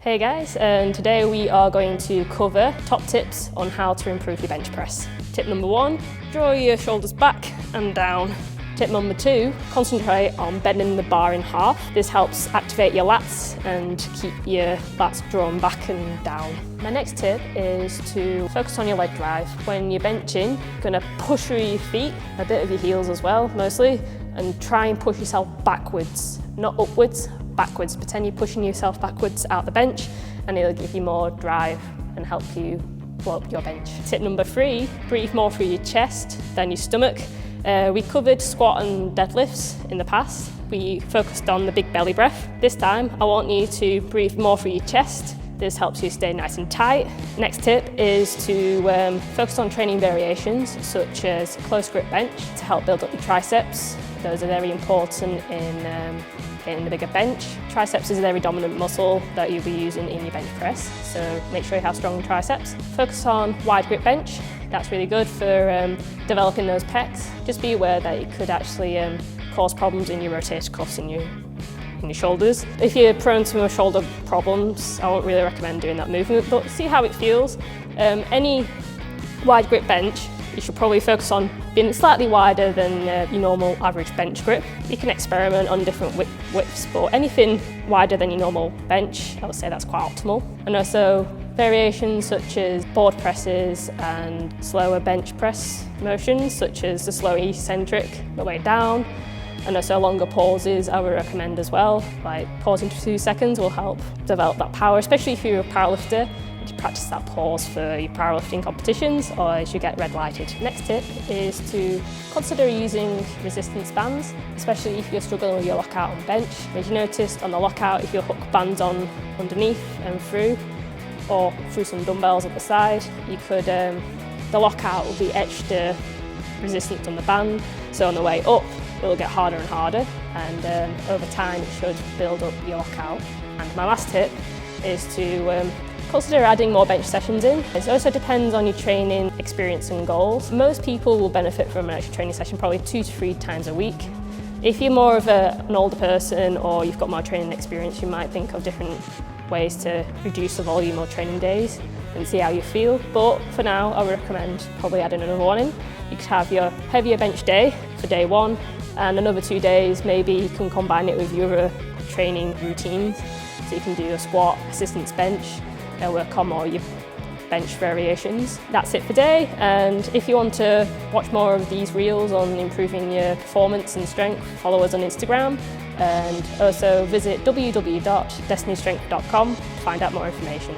Hey guys, and today we are going to cover top tips on how to improve your bench press. Tip number 1, draw your shoulders back and down. Tip number 2, concentrate on bending the bar in half. This helps activate your lats and keep your lats drawn back and down. My next tip is to focus on your leg drive. When you're benching, you're going to push through your feet, a bit of your heels as well, mostly, and try and push yourself backwards, not upwards, backwards. Pretend you're pushing yourself backwards out the bench, and it'll give you more drive and help you blow up your bench. Tip number 3, breathe more through your chest than your stomach. We covered squat and deadlifts in the past. We focused on the big belly breath. This time, I want you to breathe more through your chest. This helps you stay nice and tight. Next tip is to focus on training variations, such as close grip bench, to help build up your triceps. Those are very important in getting the bigger bench. Triceps is a very dominant muscle that you'll be using in your bench press, so make sure you have strong triceps. Focus on wide grip bench. That's really good for developing those pecs. Just be aware that it could actually cause problems in your rotator cuffs and your shoulders. If you're prone to shoulder problems, I won't really recommend doing that movement, but see how it feels. Any wide grip bench, you should probably focus on being slightly wider than your normal average bench grip. You can experiment on different widths, but anything wider than your normal bench, I would say that's quite optimal. And also variations such as board presses and slower bench press motions, such as the slow eccentric, the way down, and also longer pauses I would recommend as well. Like pausing for 2 seconds will help develop that power, especially if you're a powerlifter. To practice that pause for your powerlifting competitions or as you get red lighted. Next tip is to consider using resistance bands, especially if you're struggling with your lockout on bench. As you noticed on the lockout, if you hook bands on underneath and through, or through some dumbbells at the side, you could, the lockout will be extra resistance on the band, so on the way up it will get harder and harder, and over time it should build up your lockout. And my last tip is to consider adding more bench sessions in. It also depends on your training experience and goals. Most people will benefit from an extra training session probably 2 to 3 times a week. If you're more of an older person or you've got more training experience, you might think of different ways to reduce the volume of training days and see how you feel. But for now, I would recommend probably adding another one in. You could have your heavier bench day for day 1, and another 2 days, maybe you can combine it with your other training routines. So you can do a squat, assistance bench, and work on more your bench variations. That's it for today, and if you want to watch more of these reels on improving your performance and strength, follow us on Instagram, and also visit www.destinystrength.com to find out more information.